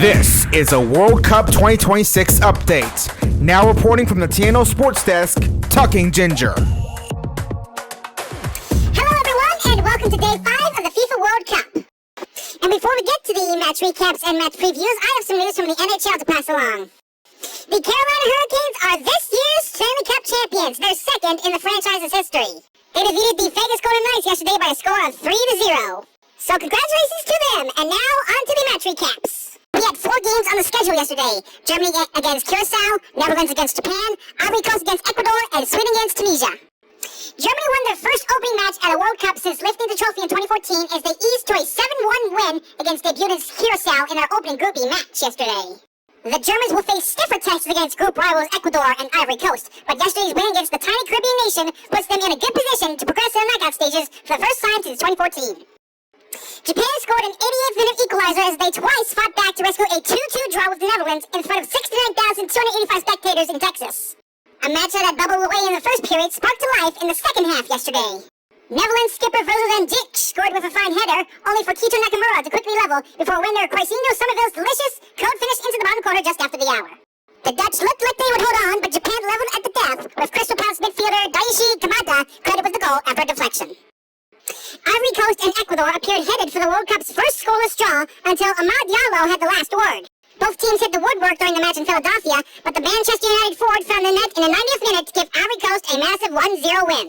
This is a World Cup 2026 update. Now reporting from the TNO Sports Desk, Tucking Ginger. Hello everyone, and welcome to Day 5 of the FIFA World Cup. And before we get to the match recaps and match previews, I have some news from the NHL to pass along. The Carolina Hurricanes are this year's Stanley Cup champions. They're second in the franchise's history. They defeated the Vegas Golden Knights yesterday by a score of 3-0. So congratulations to them, and now on to the match recaps. We had 4 games on the schedule yesterday. Germany against Curacao, Netherlands against Japan, Ivory Coast against Ecuador, and Sweden against Tunisia. Germany won their first opening match at a World Cup since lifting the trophy in 2014 as they eased to a 7-1 win against debutants Curacao in their opening Group B match yesterday. The Germans will face stiffer tests against group rivals Ecuador and Ivory Coast, but yesterday's win against the tiny Caribbean nation puts them in a good position to progress in the knockout stages for the first time since 2014. Japan scored an 88th minute equalizer as they twice fought back to rescue a 2-2 draw with the Netherlands in front of 69,285 spectators in Texas. A match that had bubbled away in the first period sparked to life in the second half yesterday. Netherlands skipper Virgil scored with a fine header, only for Kito Nakamura to quickly level before winner Crisinho Somerville's delicious code finish into the bottom corner just after the hour. The Dutch looked like they would hold on, but Japan leveled at the death with Crystal Palace midfielder Daichi Kamada credited with the goal after a deflection. Ivory Coast and Ecuador appeared headed for the World Cup's first scoreless draw until Amad Diallo had the last word. Both teams hit the woodwork during the match in Philadelphia, but the Manchester United forward found the net in the 90th minute to give Ivory Coast a massive 1-0 win.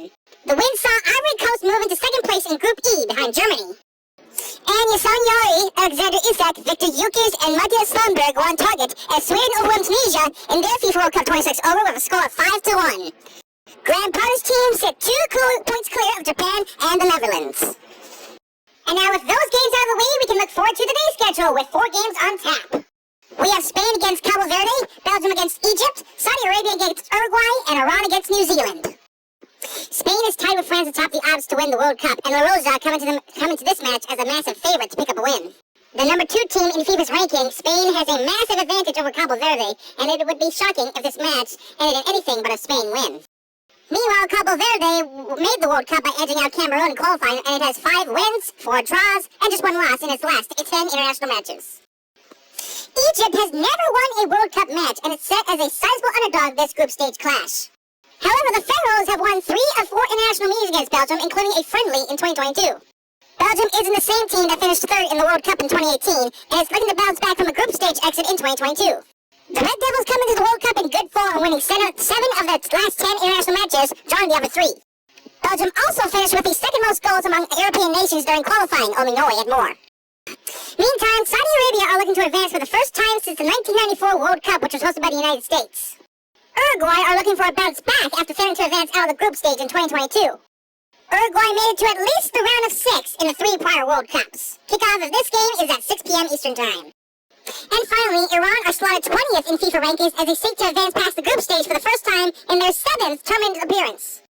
The win saw Ivory Coast move into second place in Group E behind Germany. And Yasan Yari, Alexander Isak, Victor Jokic, and Matthias Svanberg were on target as Sweden overwhelmed Tunisia in their FIFA World Cup 26 over with a score of 5-1. Graham Potter's team sit 2 points clear of Japan and the Netherlands. And now with those games out of the way, we can look forward to today's schedule with 4 games on tap. We have Spain against Cabo Verde, Belgium against Egypt, Saudi Arabia against Uruguay, and Iran against New Zealand. Spain is tied with France atop the odds to win the World Cup, and La Roja coming to this match as a massive favorite to pick up a win. The number 2 team in FIFA's ranking, Spain has a massive advantage over Cabo Verde, and it would be shocking if this match ended in anything but a Spain win. Meanwhile, Cabo Verde made the World Cup by edging out Cameroon in qualifying, and it has 5 wins, 4 draws, and just 1 loss in its last 10 international matches. Egypt has never won a World Cup match, and it's set as a sizable underdog this group stage clash. However, the Pharaohs have won 3 of 4 international meetings against Belgium, including a friendly in 2022. Belgium isn't the same team that finished 3rd in the World Cup in 2018, and it's looking to bounce back from a group stage exit in 2022. The Red Devils come into the World Cup in good form, winning 7 of their last 10 international matches, drawing the other 3. Belgium also finished with the second most goals among European nations during qualifying, only Norway had more. Meantime, Saudi Arabia are looking to advance for the first time since the 1994 World Cup, which was hosted by the United States. Uruguay are looking for a bounce back after failing to advance out of the group stage in 2022. Uruguay made it to at least the round of 6 in the 3 prior World Cups. Kickoff of this game is at 6 p.m. Eastern Time. And finally, Iran are slotted 20th in FIFA rankings as they seek to advance past the group stage for the first time in their 7th tournament appearance.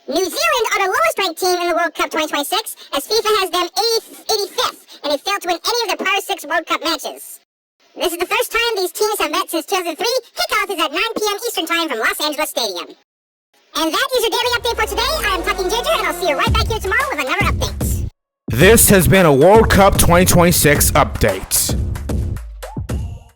New Zealand are the lowest ranked team in the World Cup 2026 as FIFA has them 85th, and they failed to win any of their prior 6 World Cup matches. This is the first time these teams have met since 2003. Kickoff is at 9 p.m. Eastern Time from Los Angeles Stadium. And that is your daily update for today. I am Tucking Ginger, and I'll see you right back here tomorrow with another update. This has been a World Cup 2026 update.